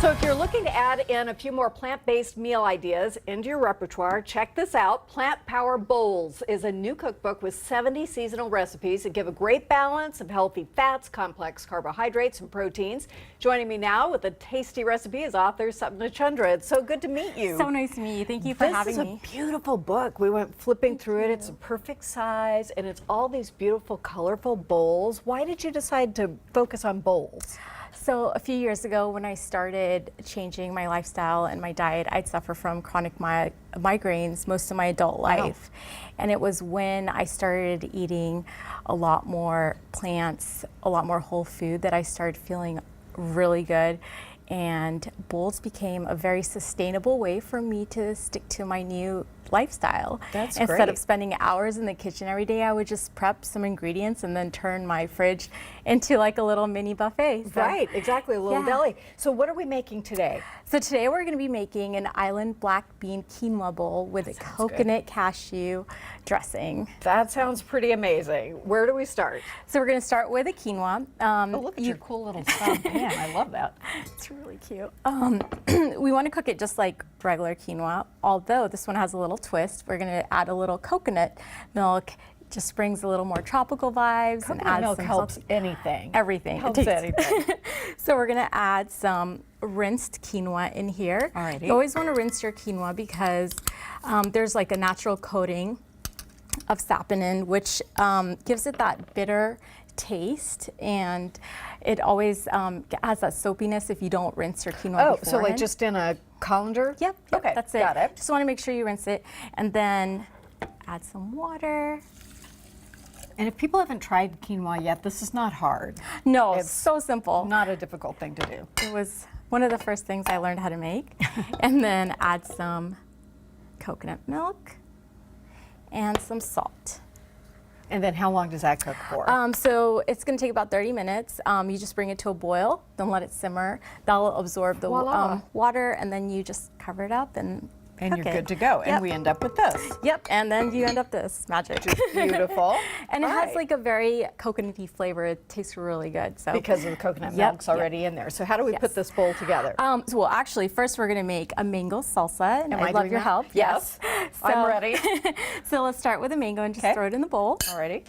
So if you're looking to add in a few more plant-based meal ideas into your repertoire, check this out. Plant Power Bowls is a new cookbook with 70 seasonal recipes that give a great balance of healthy fats, complex carbohydrates, and proteins. Joining me now with a tasty recipe is author Sapna Chandra. It's so good to meet you. So nice to meet you. Thank you for having me. This is a beautiful book. We went flipping through it. It's a perfect size, and it's all these beautiful, colorful bowls. Why did you decide to focus on bowls? So a few years ago when I started changing my lifestyle and my diet, I'd suffer from chronic migraines most of my adult life. And it was when I started eating a lot more plants, a lot more whole food, that I started feeling really good. And bowls became a very sustainable way for me to stick to my new lifestyle. That's Instead great. of spending hours in the kitchen every day, I would just prep some ingredients and then turn my fridge into like a little mini buffet. So, Right, exactly, a little deli. So what are we making today? So today we're going to be making an island black bean quinoa bowl with a coconut cashew dressing. That sounds pretty amazing. Where do we start? So we're going to start with a quinoa. Oh, look at your cool little pan. I love that. It's really cute. We want to cook it just like regular quinoa, although this one has a little twist. We're going to add a little coconut milk. Just brings a little more tropical vibes. Coconut and adds milk some helps salty, anything. everything. Helps anything. So we're going to add some rinsed quinoa in here. Alrighty. You always want to rinse your quinoa because there's like a natural coating of saponin, which gives it that bitter taste, and it always has that soapiness if you don't rinse your quinoa beforehand. So like just in a colander? Yep, Okay, that's it. got it. Just want to make sure you rinse it, and then add some water. And if people haven't tried quinoa yet, this is not hard. No, It's so simple. Not a difficult thing to do. It was one of the first things I learned how to make. And then add some coconut milk and some salt. And then how long does that cook for? So it's going to take about 30 minutes. You just bring it to a boil, then let it simmer. That'll absorb the Voila. water, and then you just cover it up and And cook you're it. good to go. Yep. And we end up with this. Yep, and then you end up this magic. Beautiful. And it All has right. like a very coconutty flavor. It tastes really good. So Because of the coconut Yep, milk's already in there. So how do we Yes. put this bowl together? well, actually, first we're going to make a mango salsa, and Am I'd I love doing your that? help. Yes. I'm ready. So let's start with a mango and just Okay. throw it in the bowl. Alrighty.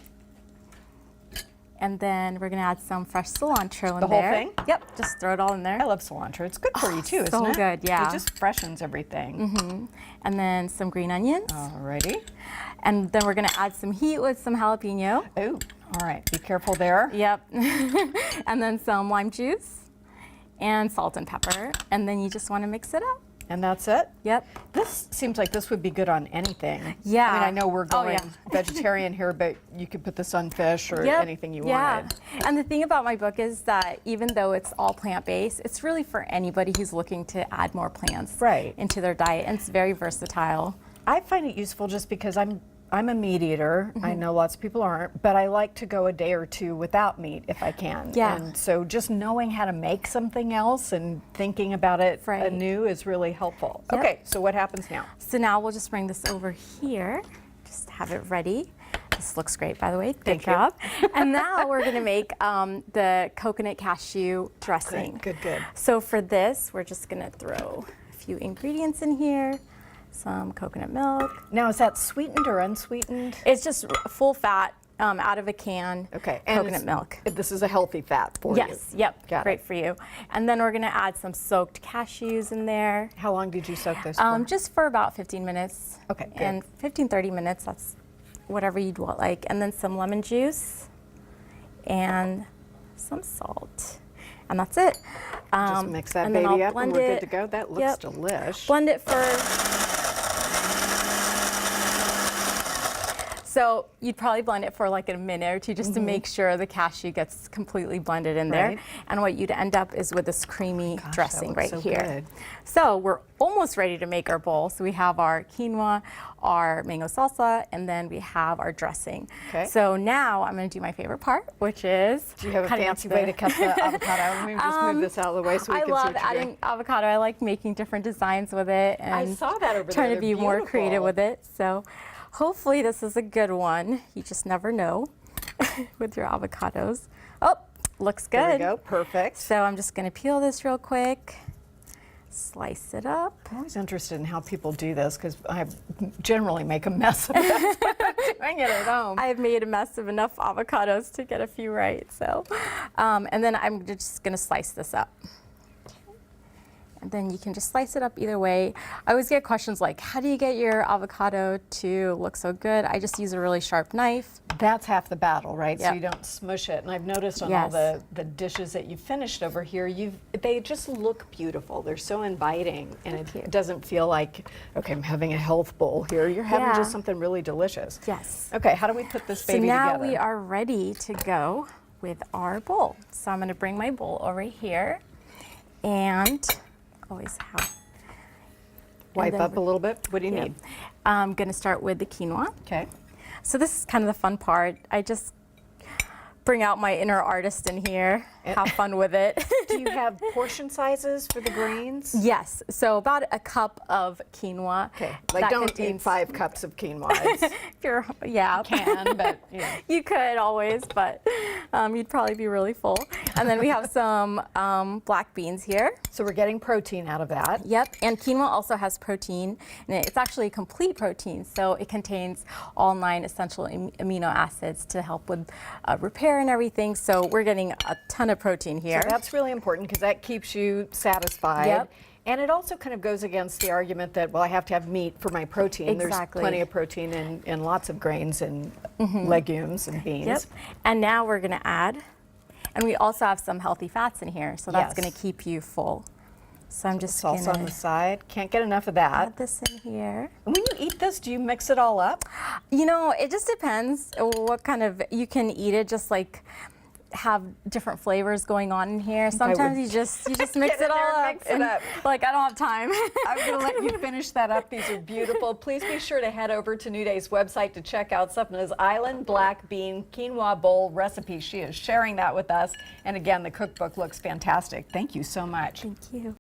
And then we're going to add some fresh cilantro in The whole there. thing? Yep, just throw it all in there. I love cilantro. It's good for you too, isn't so it? good, yeah. It just freshens everything. And then some green onions. Alrighty. And then we're going to add some heat with some jalapeno. Oh, all right. Be careful there. Yep. And then some lime juice and salt and pepper. And then you just want to mix it up. And that's it? Yep. This seems like this would be good on anything. Yeah. I mean, I know we're Oh, going yeah. vegetarian here, but you could put this on fish or Yep. anything you yeah. wanted. And the thing about my book is that even though it's all plant-based, it's really for anybody who's looking to add more plants Right. into their diet, and it's very versatile. I find it useful just because I'm a meat eater. Mm-hmm. I know lots of people aren't, but I like to go a day or two without meat if I can. Yeah. And so just knowing how to make something else and thinking about it Right. anew is really helpful. Yep. Okay, so what happens now? So now we'll just bring this over here, just have it ready. This looks great, by the way. Good Thank you. job. And now we're going to make the coconut cashew dressing. Good. So for this, we're just going to throw a few ingredients in here. Some coconut milk. Now, is that sweetened or unsweetened? It's just full fat out of a can. Okay. And Coconut milk. This is a healthy fat for you. Yes. Yep. Got Great it. for you. And then we're going to add some soaked cashews in there. How long did you soak this for? Just for about 15 minutes. Okay, good. And 15-30 minutes. That's whatever you'd want, like. And then some lemon juice and some salt. And that's it. Just mix that and then baby I'll up and blend we're it. good to go. That looks Yep. delish. Blend it for. So you'd probably blend it for like a minute or two just to make sure the cashew gets completely blended in there. Right. And what you'd end up is with this creamy Gosh, that dressing looks right so here. good. So we're almost ready to make our bowl. So we have our quinoa, our mango salsa, and then we have our dressing. Okay. So now I'm going to do my favorite part, which is Do you have a cutting fancy up way the- to cut the avocado? Let me just move this out of the way so we I can see love what you're adding doing. avocado. I like making different designs with it. And I saw that over there. trying to They're be more creative beautiful. with it. So hopefully this is a good one. You just never know with your avocados. Oh, looks good. There we go. Perfect. So I'm just going to peel this real quick. Slice it up. I'm always interested in how people do this because I generally make a mess of it doing it at home. I've made a mess of enough avocados to get a few right. So, and then I'm just going to slice this up. And then you can just slice it up either way. I always get questions like, how do you get your avocado to look so good? I just use a really sharp knife. That's half the battle, right? Yep. So you don't smush it. And I've noticed on all Yes. the dishes that you've finished over here, they just look beautiful. They're so inviting, and it doesn't feel like, okay, I'm having a health bowl here. You're having Yeah. just something really delicious. Yes. Okay, how do we put this baby So now together? we are ready to go with our bowl. So I'm going to bring my bowl over here and always have. Wipe up a little bit. What do you need? I'm going to start with the quinoa. Okay. So this is kind of the fun part. I just bring out my inner artist in here, have fun with it. Do you have portion sizes for the grains? Yes, so about a cup of quinoa. Okay, like That don't contains- eat 5 cups of quinoa. It's, If you're, yeah. can, but yeah. You could always, but you'd probably be really full. And then we have some black beans here. So we're getting protein out of that. Yep, and quinoa also has protein, and it's actually a complete protein, so it contains all 9 essential amino acids to help with repair and everything. So we're getting a ton of protein here. So that's really important because that keeps you satisfied. Yep. And it also kind of goes against the argument that, well, I have to have meat for my protein. Exactly. There's plenty of protein in lots of grains and legumes and beans. Yep. And now we're going to add, and we also have some healthy fats in here, so that's Yes. going to keep you full. So I'm just Salsa going on the to side. Can't get enough of that. add this in here. And when you eat this, do you mix it all up? You know, it just depends what kind of, you can eat it just like have different flavors going on in here. Sometimes you just mix Get in it all there and up. mix it up. Like, I don't have time. I'm going to let you finish that up. These are beautiful. Please be sure to head over to New Day's website to check out Sapna's Island Black Bean Quinoa Bowl recipe. She is sharing that with us. And again, the cookbook looks fantastic. Thank you so much. Thank you.